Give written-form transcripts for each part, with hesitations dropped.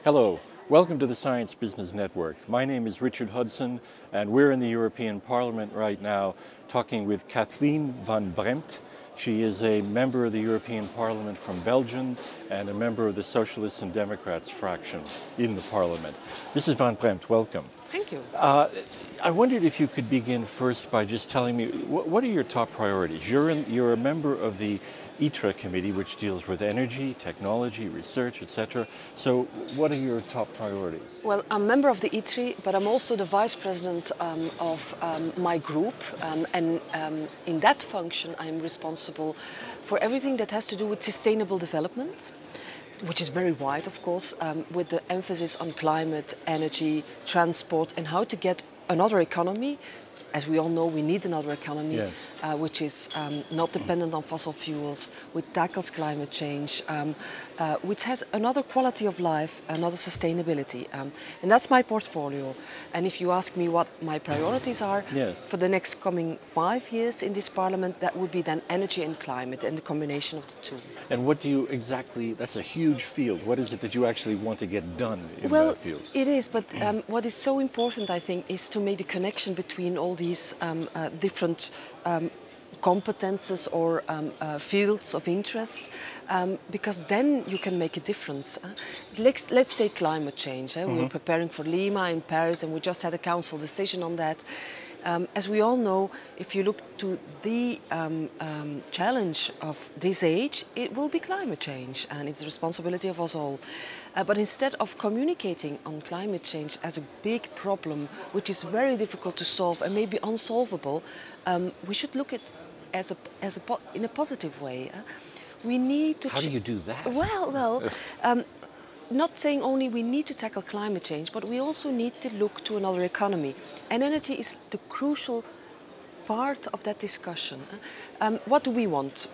Hello, welcome to the Science Business Network. My name is Richard Hudson, and we're in the European Parliament right now talking with Kathleen Van Brempt. She is a member of the European Parliament from Belgium and a member of the Socialists and Democrats fraction in the Parliament. Mrs. Van Brempt, welcome. Thank you. I wondered if you could begin first by just telling me, what are your top priorities? You're a member of the ITRE committee, which deals with energy, technology, research, etc. So what are your top priorities? Well, I'm a member of the ITRE, but I'm also the vice president of my group. And in that function, I'm responsible for everything that has to do with sustainable development, which is very wide, of course, with the emphasis on climate, energy, transport, and how to get another economy. As we all know, we need another economy, yes. Which is not dependent on fossil fuels, which tackles climate change, which has another quality of life, another sustainability. And that's my portfolio. And if you ask me what my priorities are, yes, for the next coming 5 years in this parliament, that would be then energy and climate and the combination of the two. And what do you exactly, that's a huge field, what is it that you actually want to get done in that field? It is, but what is so important, I think, is to make the connection between all these different competences or fields of interest, because then you can make a difference. Let's take climate change. We're preparing for Lima in Paris, and we just had a council decision on that. As we all know, if you look to the challenge of this age, it will be climate change, and it's the responsibility of us all. But instead of communicating on climate change as a big problem, which is very difficult to solve and maybe unsolvable, we should look at it in a positive way. We need to. How do you do that? Well. Not saying only we need to tackle climate change, but we also need to look to another economy. And energy is the crucial part of that discussion. What do we want?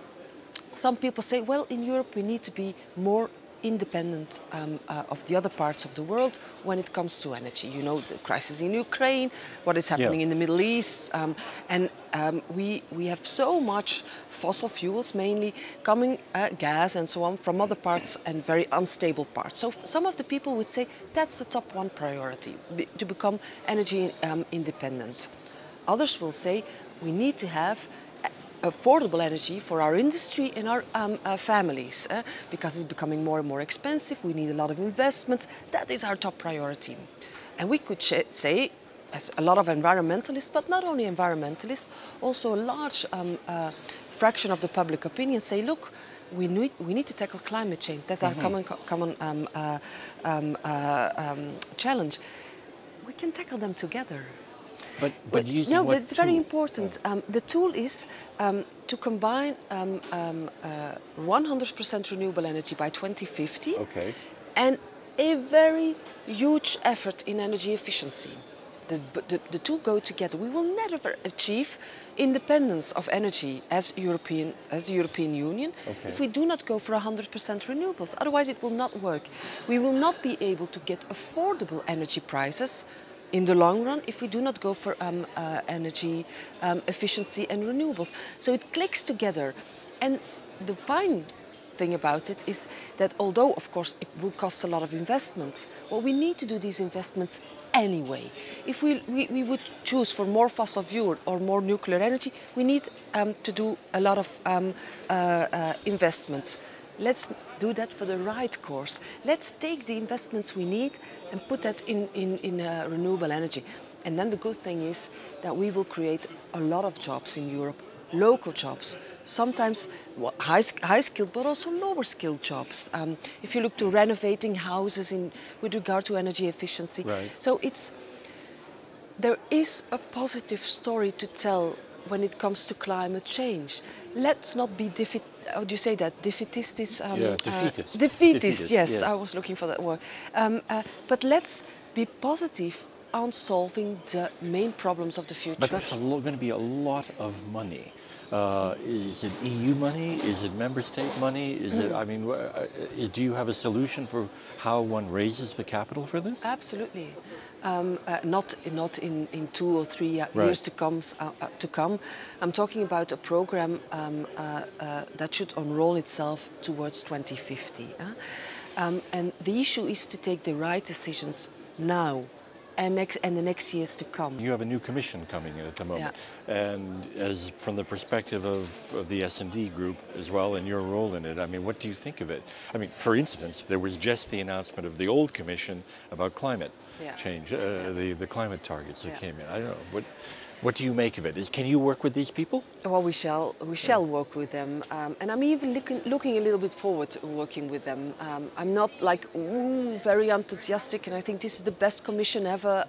Some people say, well, in Europe we need to be more independent of the other parts of the world when it comes to energy. You know, the crisis in Ukraine, what is happening in the Middle East, and we have so much fossil fuels, mainly coming gas and so on from other parts and very unstable parts. So some of the people would say that's the top one priority, to become energy independent. Others will say we need to have affordable energy for our industry and our families, because it's becoming more and more expensive. We need a lot of investments. That is our top priority. And we could say, as a lot of environmentalists, but not only environmentalists, also a large fraction of the public opinion say, look, we need to tackle climate change. That's our common challenge. We can tackle them together. But using no, what but it's very tools? important. The tool is to combine 100% renewable energy by 2050, and a very huge effort in energy efficiency. The two go together. We will never achieve independence of energy as the European Union if we do not go for 100% renewables. Otherwise, it will not work. We will not be able to get affordable energy prices in the long run if we do not go for energy efficiency and renewables. So it clicks together. And the fine thing about it is that although, of course, it will cost a lot of investments, well, we need to do these investments anyway. If we would choose for more fossil fuel or more nuclear energy, we need to do a lot of investments. Let's do that for the right course. Let's take the investments we need and put that in renewable energy. And then the good thing is that we will create a lot of jobs in Europe, local jobs, sometimes high-skilled but also lower-skilled jobs. If you look to renovating houses with regard to energy efficiency. Right. So there is a positive story to tell when it comes to climate change. Let's not be how do you say that? Defeatist. Defeatist, yes, I was looking for that word. But let's be positive on solving the main problems of the future. But that's going to be a lot of money. Is it EU money? Is it member state money? Is it? I mean, do you have a solution for how one raises the capital for this? Absolutely. Not in 2 or 3 years to come. I'm talking about a program that should unroll itself towards 2050. And the issue is to take the right decisions now and the next years to come. You have a new commission coming in at the moment. And as from the perspective of the S&D group as well and your role in it, I mean, what do you think of it? I mean, for instance, there was just the announcement of the old commission about climate change, the climate targets that came in. I don't know, what do you make of it? Can you work with these people? Well, we shall work with them, and I'm even looking a little bit forward to working with them. I'm not like very enthusiastic, and I think this is the best commission ever.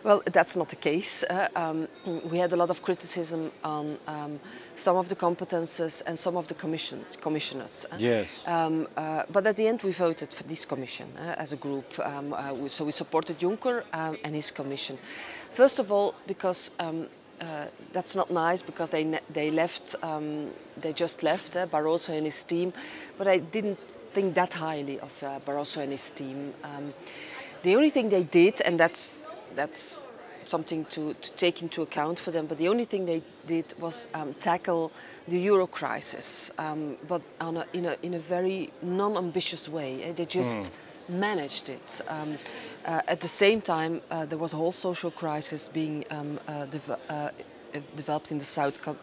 Well, that's not the case. We had a lot of criticism on some of the competences and some of the commissioners. Yes. But at the end, we voted for this commission as a group. So we supported Juncker and his commission. First of all, because that's not nice, because they left, they just left Barroso and his team, but I didn't think that highly of Barroso and his team. The only thing they did, and that's something to take into account for them, but the only thing they did was tackle the euro crisis, but in a very non-ambitious way. They just managed it. At the same time, there was a whole social crisis being developed in the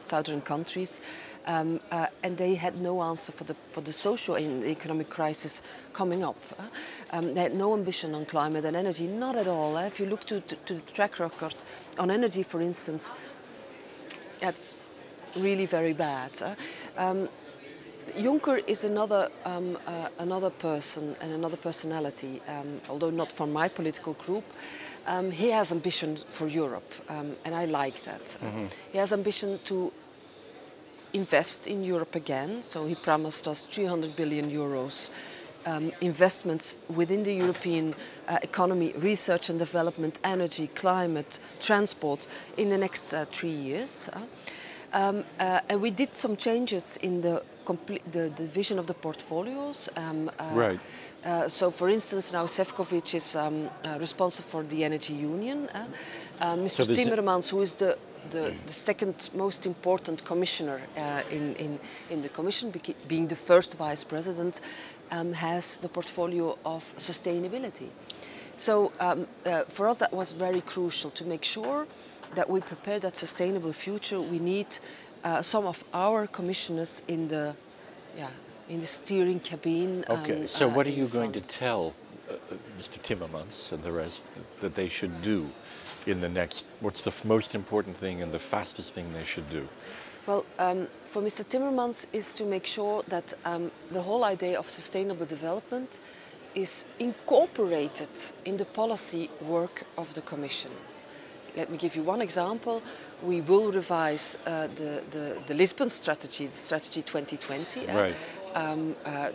southern countries, and they had no answer for the social and economic crisis coming up. They had no ambition on climate and energy, not at all. If you look to the track record on energy, for instance, that's really very bad. Juncker is another person and another personality, although not from my political group. He has ambition for Europe, and I like that. He has ambition to invest in Europe again, so he promised us 300 billion euros investments within the European economy, research and development, energy, climate, transport in the next 3 years. And we did some changes in the division of the portfolios. Right. So, for instance, now Šefčovič is responsible for the energy union. Mr. Timmermans, who is the second most important commissioner in the commission, being the first vice president, has the portfolio of sustainability. So for us that was very crucial to make sure that we prepare that sustainable future. We need some of our commissioners in the steering cabin. Okay, so what are you going to tell Mr. Timmermans and the rest that they should do in the next, what's the most important thing and the fastest thing they should do? Well, for Mr. Timmermans is to make sure that the whole idea of sustainable development is incorporated in the policy work of the Commission. Let me give you one example. We will revise the Lisbon strategy, the strategy 2020. Right.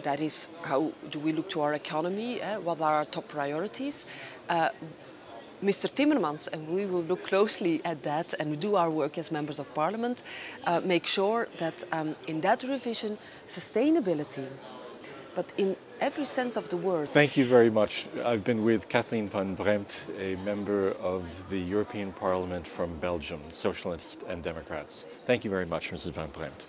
That is, how do we look to our economy? What are our top priorities? Mr. Timmermans, and we will look closely at that and do our work as members of parliament, make sure that in that revision, sustainability, but in every sense of the word. Thank you very much. I've been with Kathleen Van Brempt, a member of the European Parliament from Belgium, Socialists and Democrats. Thank you very much, Mrs. Van Brempt.